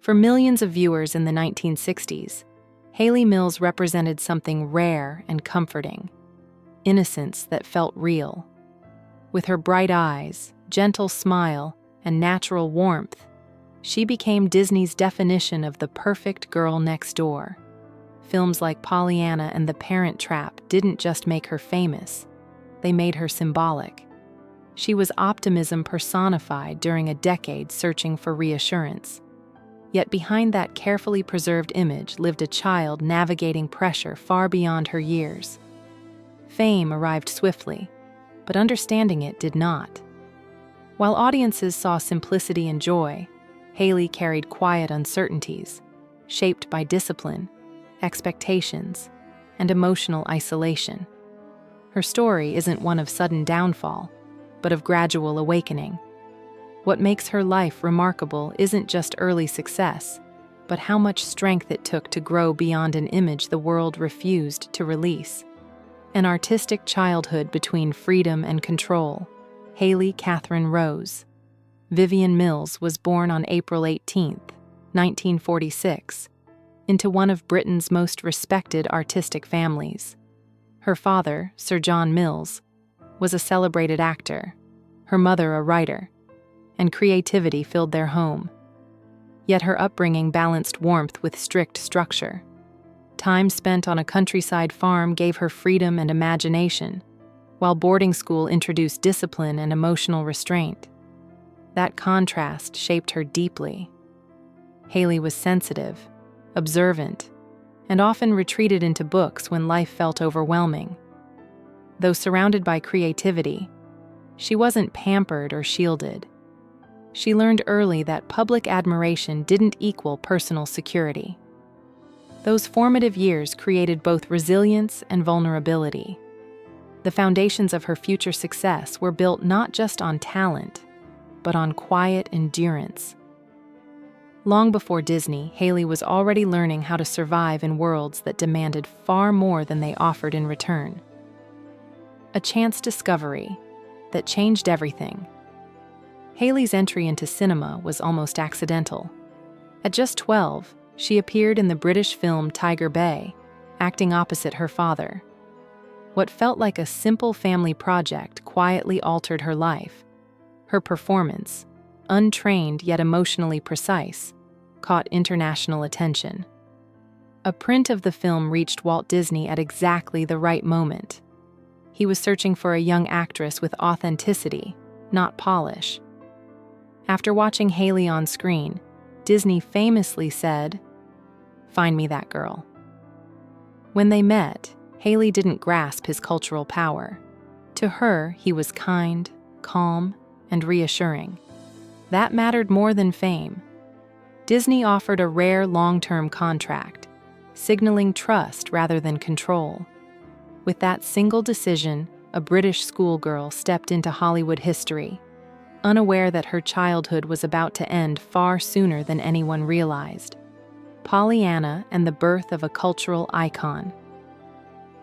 For millions of viewers in the 1960s, Hayley Mills represented something rare and comforting: innocence that felt real. With her bright eyes, gentle smile, and natural warmth, she became Disney's definition of the perfect girl next door. Films like Pollyanna and The Parent Trap didn't just make her famous, they made her symbolic. She was optimism personified during a decade searching for reassurance. Yet behind that carefully preserved image lived a child navigating pressure far beyond her years. Fame arrived swiftly, but understanding it did not. While audiences saw simplicity and joy, Hayley carried quiet uncertainties, shaped by discipline, expectations, and emotional isolation. Her story isn't one of sudden downfall, but of gradual awakening. What makes her life remarkable isn't just early success, but how much strength it took to grow beyond an image the world refused to release. An artistic childhood between freedom and control. Hayley Catherine Rose. Vivian Mills was born on April 18, 1946, into one of Britain's most respected artistic families. Her father, Sir John Mills, was a celebrated actor, her mother a writer, and creativity filled their home. Yet her upbringing balanced warmth with strict structure. Time spent on a countryside farm gave her freedom and imagination, while boarding school introduced discipline and emotional restraint. That contrast shaped her deeply. Hayley was sensitive, observant, and often retreated into books when life felt overwhelming. Though surrounded by creativity, she wasn't pampered or shielded. She learned early that public admiration didn't equal personal security. Those formative years created both resilience and vulnerability. The foundations of her future success were built not just on talent, but on quiet endurance. Long before Disney, Hayley was already learning how to survive in worlds that demanded far more than they offered in return. A chance discovery that changed everything. Hayley's entry into cinema was almost accidental. At just 12, she appeared in the British film Tiger Bay, acting opposite her father. What felt like a simple family project quietly altered her life. Her performance, untrained yet emotionally precise, caught international attention. A print of the film reached Walt Disney at exactly the right moment. He was searching for a young actress with authenticity, not polish. After watching Hayley on screen, Disney famously said, "Find me that girl." When they met, Hayley didn't grasp his cultural power. To her, he was kind, calm, and reassuring. That mattered more than fame. Disney offered a rare long-term contract, signaling trust rather than control. With that single decision, a British schoolgirl stepped into Hollywood history, unaware that her childhood was about to end far sooner than anyone realized. Pollyanna and the birth of a cultural icon.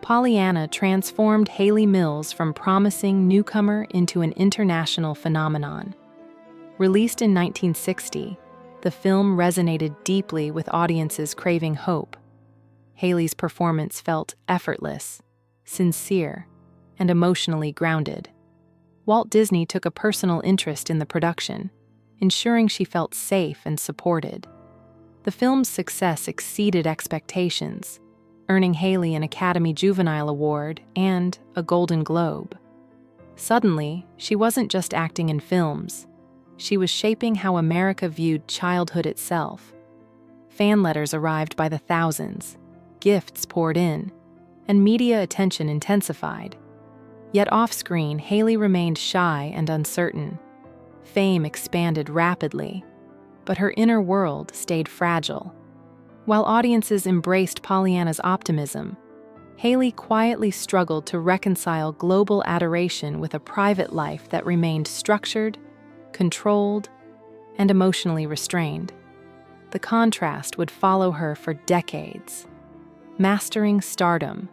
Pollyanna transformed Hayley Mills from promising newcomer into an international phenomenon. Released in 1960, the film resonated deeply with audiences craving hope. Hayley's performance felt effortless, sincere, and emotionally grounded. Walt Disney took a personal interest in the production, ensuring she felt safe and supported. The film's success exceeded expectations, earning Hayley an Academy Juvenile Award and a Golden Globe. Suddenly, she wasn't just acting in films. She was shaping how America viewed childhood itself. Fan letters arrived by the thousands, gifts poured in, and media attention intensified. Yet off-screen, Hayley remained shy and uncertain. Fame expanded rapidly, but her inner world stayed fragile. While audiences embraced Pollyanna's optimism, Hayley quietly struggled to reconcile global adoration with a private life that remained structured, controlled, and emotionally restrained. The contrast would follow her for decades. Mastering stardom.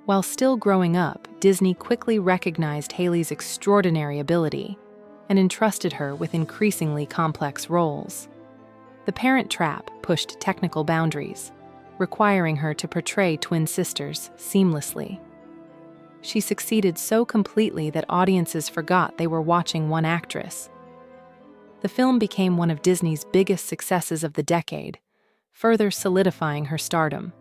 While still growing up, Disney quickly recognized Hayley's extraordinary ability and entrusted her with increasingly complex roles. The Parent Trap pushed technical boundaries, requiring her to portray twin sisters seamlessly. She succeeded so completely that audiences forgot they were watching one actress. The film became one of Disney's biggest successes of the decade, further solidifying her stardom.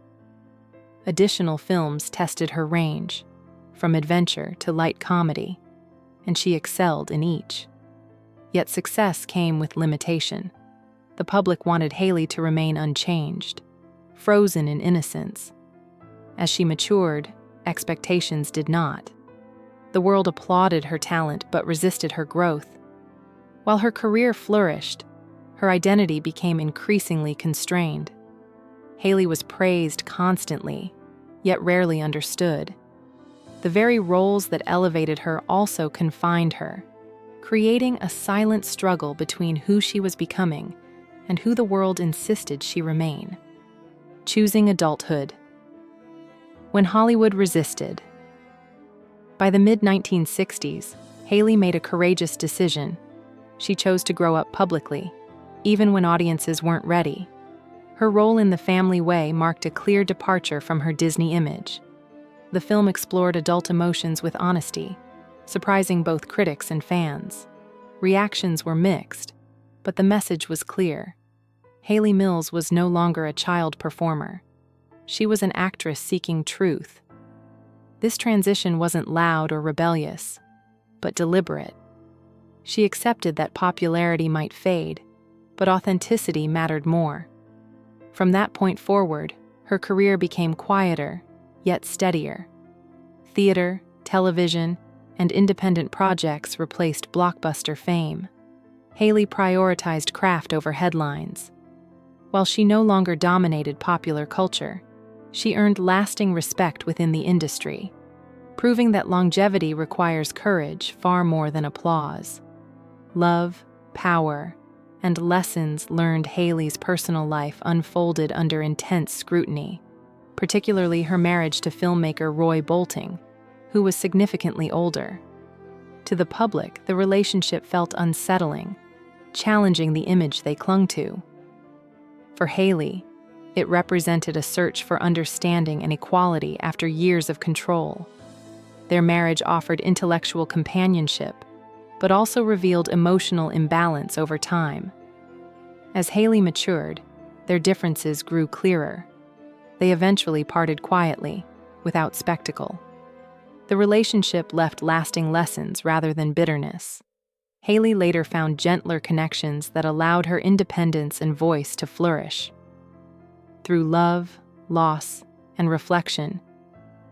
Additional films tested her range, from adventure to light comedy, and she excelled in each. Yet success came with limitation. The public wanted Hayley to remain unchanged, frozen in innocence. As she matured, expectations did not. The world applauded her talent but resisted her growth. While her career flourished, her identity became increasingly constrained. Hayley was praised constantly, yet rarely understood. The very roles that elevated her also confined her, creating a silent struggle between who she was becoming and who the world insisted she remain. Choosing adulthood. When Hollywood resisted. By the mid-1960s, Hayley made a courageous decision. She chose to grow up publicly, even when audiences weren't ready. Her role in The Family Way marked a clear departure from her Disney image. The film explored adult emotions with honesty, surprising both critics and fans. Reactions were mixed, but the message was clear. Hayley Mills was no longer a child performer. She was an actress seeking truth. This transition wasn't loud or rebellious, but deliberate. She accepted that popularity might fade, but authenticity mattered more. From that point forward, her career became quieter, yet steadier. Theater, television, and independent projects replaced blockbuster fame. Hayley prioritized craft over headlines. While she no longer dominated popular culture, she earned lasting respect within the industry, proving that longevity requires courage far more than applause. Love, power, and lessons learned. Hayley's personal life unfolded under intense scrutiny, particularly her marriage to filmmaker Roy Bolting, who was significantly older. To the public, the relationship felt unsettling, challenging the image they clung to. For Hayley, it represented a search for understanding and equality after years of control. Their marriage offered intellectual companionship, but also revealed emotional imbalance over time. As Hayley matured, their differences grew clearer. They eventually parted quietly, without spectacle. The relationship left lasting lessons rather than bitterness. Hayley later found gentler connections that allowed her independence and voice to flourish. Through love, loss, and reflection,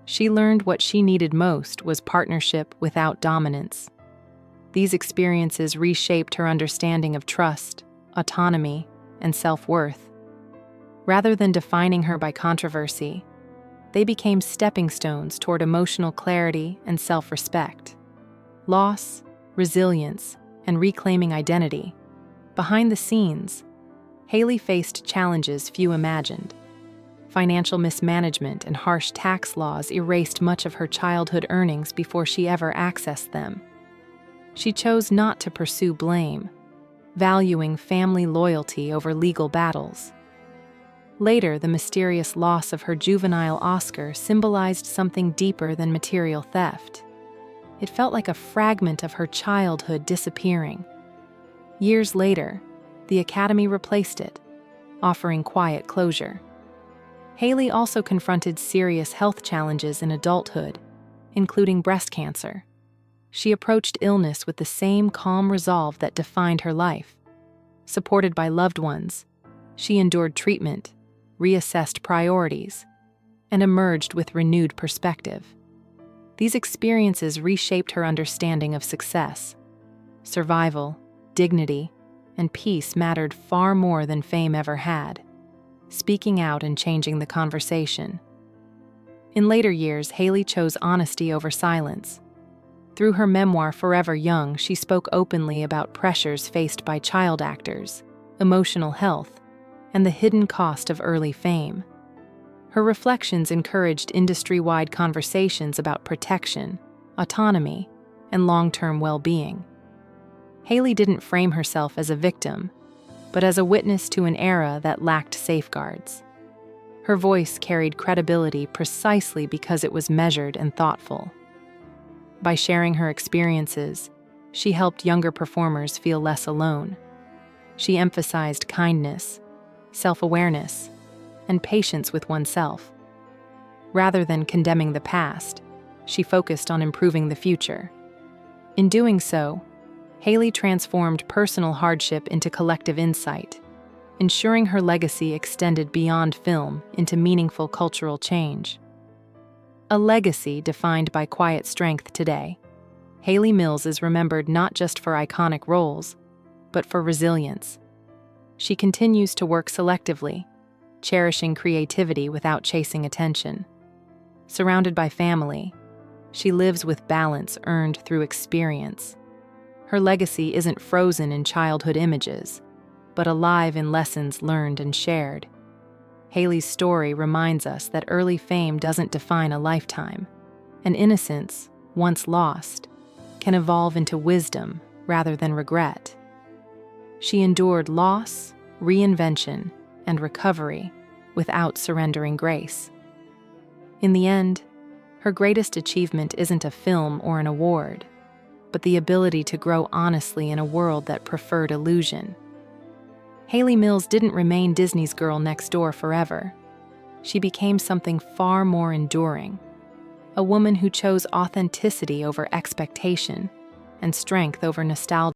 she learned what she needed most was partnership without dominance. These experiences reshaped her understanding of trust, autonomy, and self-worth. Rather than defining her by controversy, they became stepping stones toward emotional clarity and self-respect. Loss, resilience, and reclaiming identity. Behind the scenes, Hayley faced challenges few imagined. Financial mismanagement and harsh tax laws erased much of her childhood earnings before she ever accessed them. She chose not to pursue blame, valuing family loyalty over legal battles. Later, the mysterious loss of her Juvenile Oscar symbolized something deeper than material theft. It felt like a fragment of her childhood disappearing. Years later, the Academy replaced it, offering quiet closure. Hayley also confronted serious health challenges in adulthood, including breast cancer. She approached illness with the same calm resolve that defined her life. Supported by loved ones, she endured treatment, reassessed priorities, and emerged with renewed perspective. These experiences reshaped her understanding of success. Survival, dignity, and peace mattered far more than fame ever had, speaking out and changing the conversation. In later years, Hayley chose honesty over silence. Through her memoir Forever Young, she spoke openly about pressures faced by child actors, emotional health, and the hidden cost of early fame. Her reflections encouraged industry-wide conversations about protection, autonomy, and long-term well-being. Hayley didn't frame herself as a victim. but as a witness to an era that lacked safeguards. Her voice carried credibility precisely because it was measured and thoughtful. By sharing her experiences, she helped younger performers feel less alone. She emphasized kindness, self-awareness, and patience with oneself. Rather than condemning the past, she focused on improving the future. In doing so, Hayley transformed personal hardship into collective insight, ensuring her legacy extended beyond film into meaningful cultural change. A legacy defined by quiet strength today, Hayley Mills is remembered not just for iconic roles, but for resilience. She continues to work selectively, cherishing creativity without chasing attention. Surrounded by family, she lives with balance earned through experience. Her legacy isn't frozen in childhood images, but alive in lessons learned and shared. Hayley's story reminds us that early fame doesn't define a lifetime, and innocence, once lost, can evolve into wisdom rather than regret. She endured loss, reinvention, and recovery without surrendering grace. In the end, her greatest achievement isn't a film or an award, but the ability to grow honestly in a world that preferred illusion. Hayley Mills didn't remain Disney's girl next door forever. She became something far more enduring, a woman who chose authenticity over expectation and strength over nostalgia.